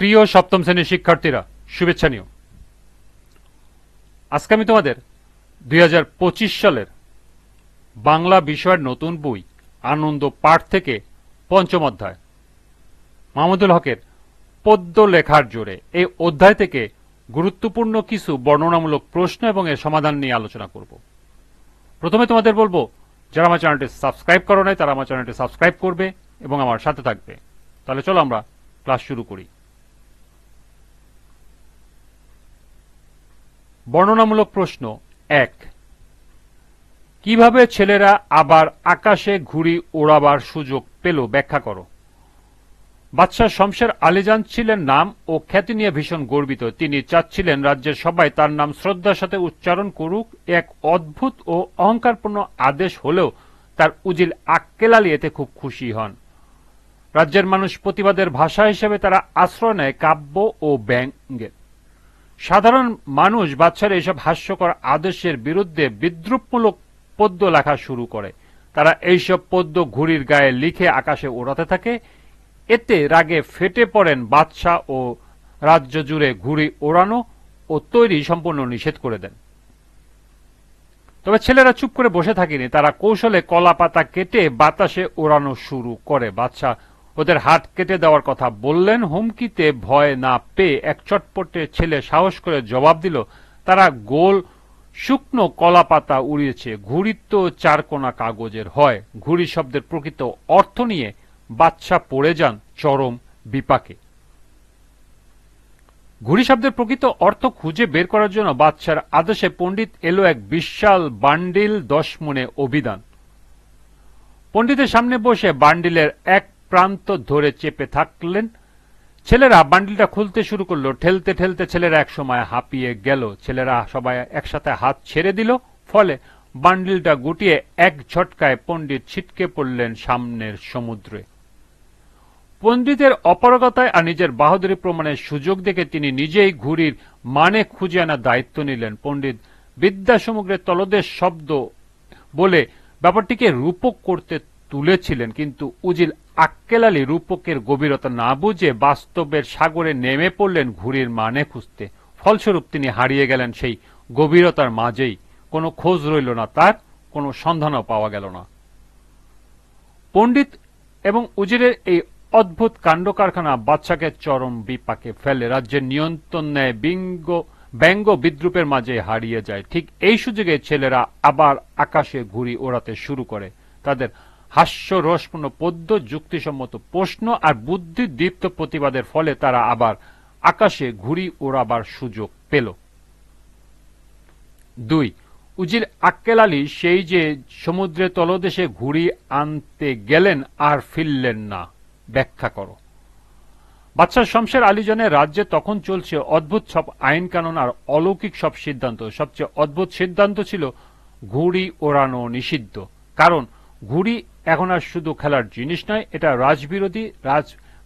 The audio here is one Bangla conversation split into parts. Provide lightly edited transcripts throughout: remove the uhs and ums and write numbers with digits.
প্রিয় সপ্তম শ্রেণীর শিক্ষার্থীরা, শুভেচ্ছা নিও। আজকে আমি তোমাদের 2025 সালের বাংলা বিষয়ের নতুন বই আনন্দ পাঠ থেকে পঞ্চম অধ্যায় মাহমুদুল হকের পদ্য লেখার জোরে এই অধ্যায় থেকে গুরুত্বপূর্ণ কিছু বর্ণনামূলক প্রশ্ন এবং এর সমাধান নিয়ে আলোচনা করব। প্রথমে তোমাদের বলবো, যারা আমার চ্যানেলটি সাবস্ক্রাইব করো নাই তারা আমার চ্যানেলটি সাবস্ক্রাইব করবে এবং আমার সাথে থাকবে। তাহলে চলো আমরা ক্লাস শুরু করি। বর্ণনামূলক প্রশ্ন 1, কিভাবে ছেলেরা আবার আকাশে ঘুড়ি ওড়াবার সুযোগ পেল ব্যাখ্যা করো। বাদশাহ শমশের আলীজান ছিলেন নাম ও খ্যাতি নিয়ে ভীষণ গর্বিত। তিনি চাচ্ছিলেন রাজ্যের সবাই তার নাম শ্রদ্ধার সাথে উচ্চারণ করুক। এক অদ্ভুত ও অহংকারপূর্ণ আদেশ হলেও তার উজিল আক্কেল আলী এতে খুব খুশি হন। রাজ্যের মানুষ প্রতিবাদের ভাষা হিসেবে তারা আশ্রয় নেয় কাব্য ও ব্যঙ্গের। সাধারণ মানুষ বাদশার এইসব হাস্যকর আদেশের বিরুদ্ধে বিদ্রুপমূলক পদ্য লেখা শুরু করে। তারা এইসব পদ্য ঘুড়ির গায়ে লিখে আকাশে ওড়াতে থাকে। এতে রাগে ফেটে পড়েন বাদশাহ ও রাজ্য জুড়ে ঘুড়ি ওড়ানো ও তৈরি সম্পূর্ণ নিষেধ করে দেন। তবে ছেলেরা চুপ করে বসে থাকেনি, তারা কৌশলে কলা পাতা কেটে বাতাসে ওড়ানো শুরু করে। বাদশাহ ওদের হাত কেটে দেওয়ার কথা বললেন। হুমকিতে ভয় না পেয়ে এক চটপটে ছেলে সাহস করে জবাব দিল, তারা গোল শুকনো কলা পাতা উড়িয়েছে, ঘুড়ি তো চারকোনা কাগজের হয়। ঘুড়ি শব্দের প্রকৃত অর্থ নিয়ে বাদশাহ পড়ে যান চরম বিপাকে। ঘুড়ি শব্দের প্রকৃত অর্থ খুঁজে বের করার জন্য বাদশার আদেশে পণ্ডিত এলো এক বিশাল বান্ডিল 10 মণে অভিধান। পণ্ডিতের সামনে বসে বান্ডিলের এক প্রান্ত ধরে চেপে থাকলেন। ছেলেরা বান্ডিলটা খুলতে শুরু করলো। ঠেলতে ঠেলতে ছেলেরা এক সময় হাঁপিয়ে গেল। ছেলেরা সবাই একসাথে হাত ছেড়ে দিল। ফলে বান্ডিলটা গুটিয়ে এক ঝটকায় পণ্ডিত ছিটকে পড়লেন সামনের সমুদ্রে। পণ্ডিতের অপারগতায় আর নিজের বাহাদুরি প্রমাণের সুযোগ দেখে তিনি নিজেই ঘুড়ির মানে খুঁজে আনার দায়িত্ব নিলেন। পণ্ডিত বিদ্যা সমুদ্রের তলদেশ শব্দ বলে ব্যাপারটিকে রূপক করতে তুলেছিলেন, কিন্তু উজিল আক্কেল আলী রূপকের গভীরতা না বুঝে বাস্তবের সাগরে নেমে পড়লেন ঘুড়ির মানে খুঁজতে। ফলস্বরূপ তিনি হারিয়ে গেলেন সেই গভীরতার মাঝেই। কোনো খোঁজ রইল না তার, কোনো সন্ধানও পাওয়া গেল না। পণ্ডিত এবং উজিরের এই অদ্ভুত কাণ্ড কারখানা বাদশাকে চরম বিপাকে ফেলে। রাজ্যের নিয়ন্ত্রণ নেয় ব্যঙ্গ বিদ্রুপের মাঝে হারিয়ে যায়। ঠিক এই সুযোগে ছেলেরা আবার আকাশে ঘুড়ি ওড়াতে শুরু করে। তাদের হাস্যরসপূর্ণ পদ্য, যুক্তিসম্মত প্রশ্ন আর বুদ্ধিদীপ্ত প্রতিবাদের ফলে তারা আবার আকাশে ঘুড়ি ওড়াবার সুযোগ পেল। 2, উজির আক্কেল আলী সেই যে সমুদ্রের তলদেশে ঘুড়ি আনতে গেলেন আর ফিরলেন না, ব্যাখ্যা করো। বাদশাহ শমশের আলীজানের রাজ্যে তখন চলছে অদ্ভুত সব আইন কানুন আর অলৌকিক সব সিদ্ধান্ত। সবচেয়ে অদ্ভুত সিদ্ধান্ত ছিল ঘুড়ি ওড়ানো নিষিদ্ধ। কারণ ঘুড়ি এখন আর শুধু খেলার জিনিস নয়, এটা রাজবিরোধী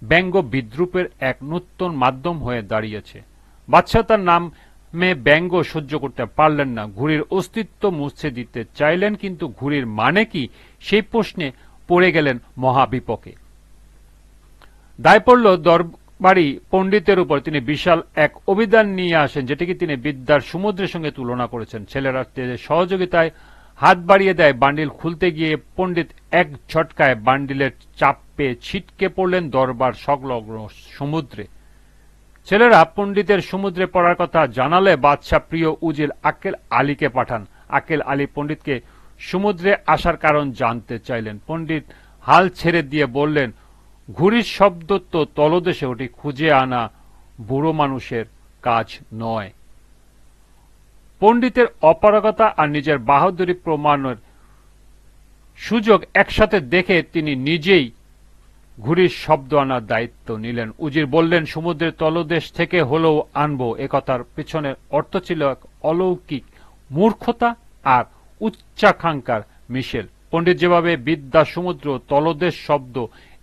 ব্যঙ্গ বিদ্রুপের এক নূতন মাধ্যম হয়ে দাঁড়িয়েছে। বাদশাহ তার নামে ব্যঙ্গ সহ্য করতে পারলেন না। ঘুড়ির অস্তিত্ব মুছে দিতে চাইলেন, কিন্তু ঘুড়ির মানে কি সেই প্রশ্নে পড়ে গেলেন মহাবিপকে। দায় পড়ল দরবারি পণ্ডিতের উপর। তিনি বিশাল এক অভিধান নিয়ে আসেন, যেটিকে তিনি বিদ্যার সমুদ্রের সঙ্গে তুলনা করেছেন। ছেলেরা সহযোগিতায় হাত বাড়িয়ে দেয়। বান্ডিল খুলতে গিয়ে পণ্ডিত এক ঝটকায় বান্ডিলের চাপ পেয়ে ছিটকে পড়লেন দরবার সংলগ্ন সমুদ্রে। ছেলেরা পণ্ডিতের সমুদ্রে পড়ার কথা জানালে বাদশাহ প্রিয় উজিল আক্কেল আলীকে পাঠান। আক্কেল আলী পণ্ডিতকে সমুদ্রে আসার কারণ জানতে চাইলেন। পণ্ডিত হাল ছেড়ে দিয়ে বললেন, ঘুড়ির শব্দ তো তলদেশে, ওটি খুঁজে আনা বুড়ো মানুষের কাজ নয়। পণ্ডিতের অপারগতা আর নিজের বাহাদুরি প্রমাণের সুযোগ একসাথে দেখে তিনি নিজেই ঘুড়ির শব্দ আনার দায়িত্ব নিলেন। উজির বললেন, সমুদ্রের তলদেশ থেকে হলেও আনবো। একথার পেছনের অর্থ ছিল এক অলৌকিক মূর্খতা আর উচ্চাকাঙ্ক্ষার মিশেল। পণ্ডিত যেভাবে বিদ্যা সমুদ্র তলদেশ শব্দ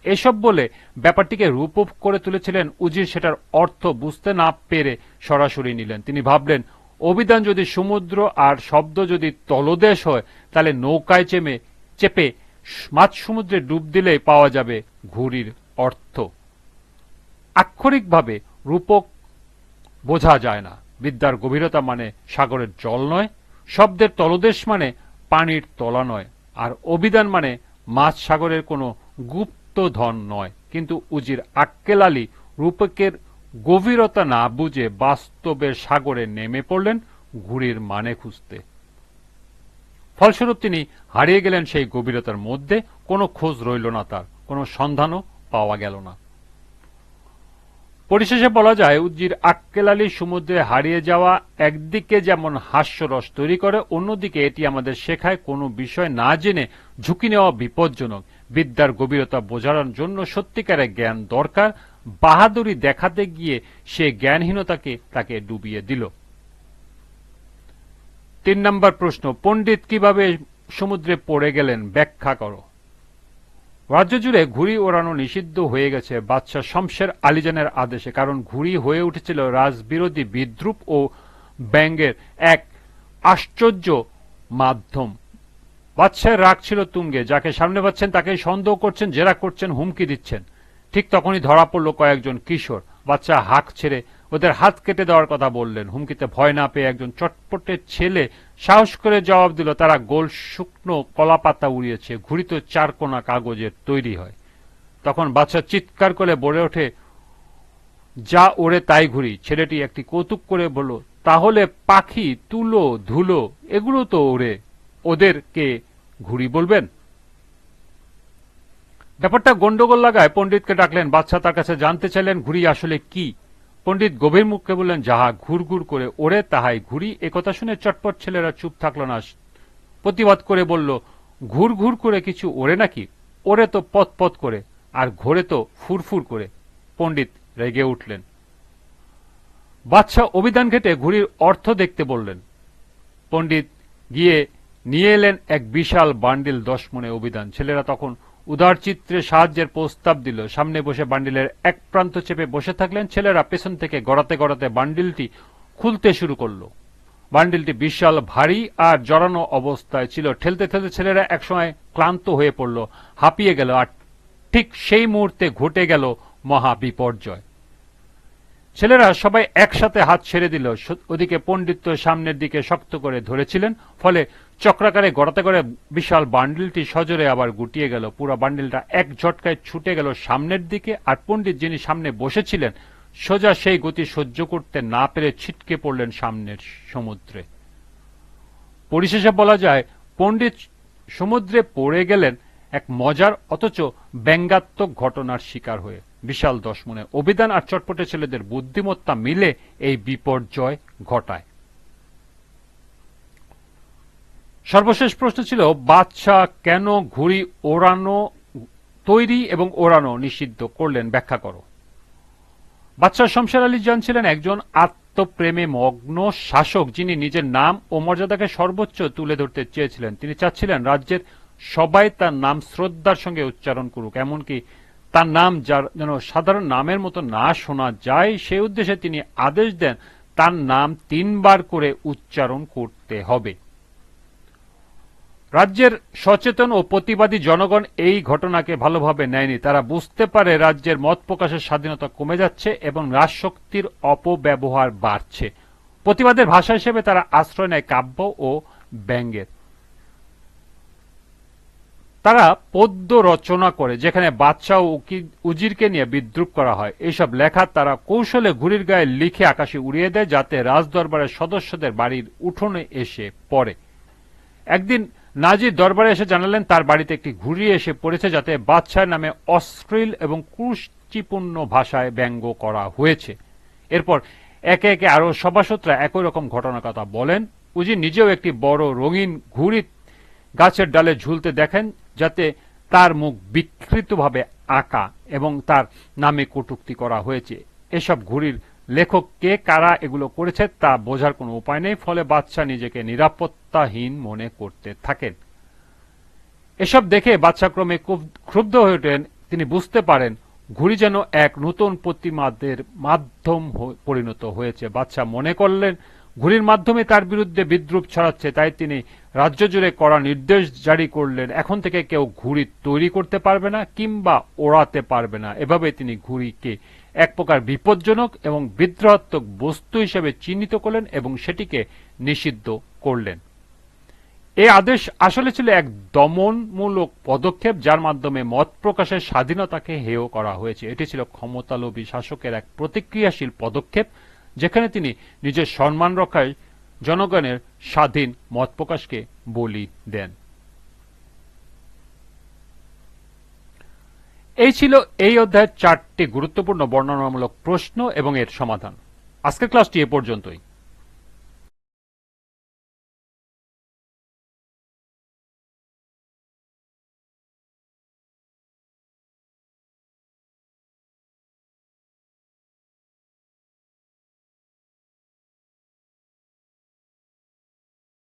এসব বলে ব্যাপারটিকে রূপক করে তুলেছিলেন, উজির সেটার অর্থ বুঝতে না পেরে সরাসরি নিলেন। তিনি ভাবলেন, অভিধান যদি সমুদ্র আর শব্দ যদি তলদেশ হয়, তাহলে নৌকায় চেপে মাঝ সমুদ্রে ডুব দিলেই পাওয়া যাবে ঘুড়ির অর্থ। আক্ষরিকভাবে রূপক বোঝা যায় না। বিদ্যার গভীরতা মানে সাগরের জল নয়, শব্দের তলদেশ মানে পানির তলা নয়, আর অভিধান মানে মাছ সাগরের কোনো গুপ্ত ধন নয়। কিন্তু উজির আক্কেল আলী রূপকের গভীরতা না বুঝে বাস্তবের সাগরে নেমে পড়লেন ঘুড়ির মানে খুঁজতে। ফলস্বরূপ তিনি হারিয়ে গেলেন সেই গভীরতার মধ্যে। কোনো খোঁজ রইল না তার, কোনো সন্ধানও পাওয়া গেল না। পরিশেষে বলা যায়, উজির আক্কেল আলী সমুদ্রে হারিয়ে যাওয়া একদিকে যেমন হাস্যরস তৈরি করে, অন্যদিকে এটি আমাদের শেখায় কোনো বিষয় না জেনে ঝুঁকি নেওয়া বিপজ্জনক। বিদ্যার গভীরতা বোঝার জন্য সত্যিকারের জ্ঞান দরকার। বাহাদুরি দেখাতে গিয়ে সে জ্ঞানহীনতাকে তাকে ডুবিয়ে দিল। ৩ নম্বর প্রশ্ন, পণ্ডিত কিভাবে সমুদ্রে পড়ে গেলেন ব্যাখ্যা করো। রাজ্য জুড়ে ঘুড়ি ওড়ানো নিষিদ্ধ হয়ে গেছে বাদশাহ শমশের আলীজানের আদেশে, কারণ ঘুড়ি হয়ে উঠেছিল রাজবিরোধী বিদ্রুপ ও ব্যঙ্গের এক আশ্চর্য মাধ্যম। বাদশাহের রাগ ছিল তুঙ্গে। যাকে সামনে পাচ্ছেন তাকে সন্দেহ করছেন, জেরা করছেন, হুমকি দিচ্ছেন। ঠিক তখনই ধরা পড়ল কয়েকজন কিশোর। বাদশাহ হাঁক ছেড়ে ওদের হাত কেটে দেওয়ার কথা বললেন। হুমকিতে ভয় না পেয়ে একজন চটপটে ছেলে সাহস করে জবাব দিল, তারা গোল শুকনো কলাপাতা উড়িয়েছে, ঘুড়ি তো 4 কোনা কাগজের তৈরি হয়। তখন বাদশাহ চিৎকার করে বলে ওঠে, যা ওড়ে তাই ঘুড়ি। ছেলেটি একটি কৌতুক করে বলল, তাহলে পাখি, তুলো, ধুলো এগুলো তো ওড়ে, ওদেরকে ঘুড়ি বলবেন? ব্যাপারটা গন্ডগোল লাগায় পণ্ডিতকে ডাকলেন। বাদশাহ তার কাছে জানতে চাইলেন ঘুড়ি আসলে কি। পণ্ডিত গভীর মুখে বললেন, যাহা ঘুর ঘুর করে ওড়ে তাহাই ঘুড়ি। একথা শুনে চটপট ছেলেরা চুপ থাকল না, প্রতিবাদ করে বলল, ঘুর ঘুর করে কিছু ওড়ে নাকি? ওড়ে তো পথ পথ করে, আর ঘোরে তো ফুরফুর করে। পণ্ডিত রেগে উঠলেন। বাদশাহ অভিধান ঘেটে ঘুড়ির অর্থ দেখতে বললেন। পণ্ডিত গিয়ে নিয়ে এলেন এক বিশাল বান্ডিল 10 মণে অভিধান। ছেলেরা তখন উদার চিত্রে সাহায্যের প্রস্তাব দিল। সামনে বসে বান্ডিলের এক প্রান্ত চেপে বসে থাকলেন। ছেলেরা পেছন থেকে গড়াতে গড়াতে বান্ডিলটি খুলতে শুরু করল। বান্ডিলটি বিশাল, ভারী আর জড়ানো অবস্থায় ছিল। ঠেলতে ঠেলতে ছেলেরা একসময় ক্লান্ত হয়ে পড়ল, হাঁপিয়ে গেল। আর ঠিক সেই মুহূর্তে ঘটে গেল মহা বিপর্যয়। ছেলেরা সবাই একসাথে হাত ছেড়ে দিল। ওদিকে পণ্ডিত সামনের দিকে শক্ত করে ধরেছিলেন, ফলে চক্রাকারে গড়াতে করে বিশাল বান্ডিলটি সজোরে আবার গুটিয়ে গেল। পুরো বান্ডিলটা এক ঝটকায় ছুটে গেল সামনের দিকে। আর পণ্ডিত, যিনি সামনে বসেছিলেন, সোজা সেই গতি সহ্য করতে না পেরে ছিটকে পড়লেন সামনের সমুদ্রে। পরিশেষে বলা যায়, পণ্ডিত সমুদ্রে পড়ে গেলেন এক মজার অথচ ব্যঙ্গাত্মক ঘটনার শিকার হয়ে। বিশাল 10 মণে অভিধান আর চটপটে ছেলেদের বুদ্ধিমত্তা মিলে এই বিপর্যয় ঘটায়। সর্বশেষ প্রশ্ন ছিল, বাদশাহ কেন ঘুড়ি ওড়ানো তৈরি এবং ওড়ানো নিষিদ্ধ করলেন ব্যাখ্যা করো। বাদশাহ শমশের আলী জান ছিলেন একজন আত্মপ্রেমে মগ্ন শাসক, যিনি নিজের নাম ও মর্যাদাকে সর্বোচ্চ তুলে ধরতে চেয়েছিলেন। তিনি চাচ্ছিলেন রাজ্যের সবাই তার নাম শ্রদ্ধার সঙ্গে উচ্চারণ করুক, এমনকি তার নাম যেন সাধারণ নামের মতো না শোনা যায়। সেই উদ্দেশ্যে তিনি আদেশ দেন তার নাম 3 বার করে উচ্চারণ করতে হবে। রাজ্যের সচেতন ও প্রতিবাদী জনগণ এই ঘটনাকে ভালোভাবে নেয়নি। তারা বুঝতে পারে রাজ্যের মত প্রকাশের স্বাধীনতা কমে যাচ্ছে এবং রাজশক্তির অপব্যবহার বাড়ছে। প্রতিবাদের ভাষা হিসেবে তারা আশ্রয় নেয় কাব্য ও ব্যঙ্গের। তারা পদ্য রচনা করে, যেখানে বাদশাহ ও উজিরকে নিয়ে বিদ্রুপ করা হয়। এইসব লেখা তারা কৌশলে ঘুড়ির গায়ে লিখে আকাশে উড়িয়ে দেয়, যাতে রাজদরবারের সদস্যদের বাড়ির উঠোনে এসে পড়ে। একদিন নাজির দরবারে এসে জানালেন তার বাড়িতে একটি ঘুড়ি এসে পড়েছে, যাতে বাদশাহের নামে অশ্লীল এবং কুরুচিপূর্ণ ভাষায় ব্যঙ্গ করা হয়েছে। এরপর একে একে আরো সভাসদরা একই রকম ঘটনার কথা বলেন। উজির নিজেও একটি বড় রঙিন ঘুড়ি গাছের ডালে ঝুলতে দেখেন, যাতে তার মুখ বিকৃতভাবে আঁকা এবং তার নামে কটূক্তি করা হয়েছে। এসব ঘুড়ির লেখক কে, কারা এগুলো করেছে তা বোঝার কোনো উপায় নেই। ফলে বাদশাহ নিজেকে নিরাপত্তাহীন মনে করতে থাকেন। এসব দেখে বাদশাহ ক্রমে ক্ষুব্ধ হয়ে ওঠেন। তিনি বুঝতে পারেন ঘুড়ি যেন এক নতুন প্রতিবাদের মাধ্যম পরিণত হয়েছে। বাদশাহ মনে করলেন ঘুড়ির মাধ্যমে তার বিরুদ্ধে বিদ্রুপ ছড়াচ্ছে, তাই তিনি রাজ্য জুড়ে কড়া নির্দেশ জারি করলেন। এখন থেকে কেউ ঘুড়ি তৈরি করতে পারবে না কিংবা ওড়াতে পারবে না। এভাবে তিনি ঘুড়িকে এক প্রকার বিপজ্জনক এবং বিদ্রোহাত্মক বস্তু হিসেবে চিহ্নিত করলেন এবং সেটিকে নিষিদ্ধ করলেন। এই আদেশ আসলে ছিল এক দমনমূলক পদক্ষেপ, যার মাধ্যমে মত প্রকাশের স্বাধীনতাকে হেয় করা হয়েছে। এটি ছিল ক্ষমতালোভী শাসকের এক প্রতিক্রিয়াশীল পদক্ষেপ, যেখানে তিনি নিজের সম্মান রক্ষায় জনগণের স্বাধীন মত প্রকাশকে বলি দেন। এই ছিল এই অধ্যায়ের 4টি গুরুত্বপূর্ণ বর্ণনামূলক প্রশ্ন এবং এর সমাধান। আজকের ক্লাসটি এ পর্যন্তই।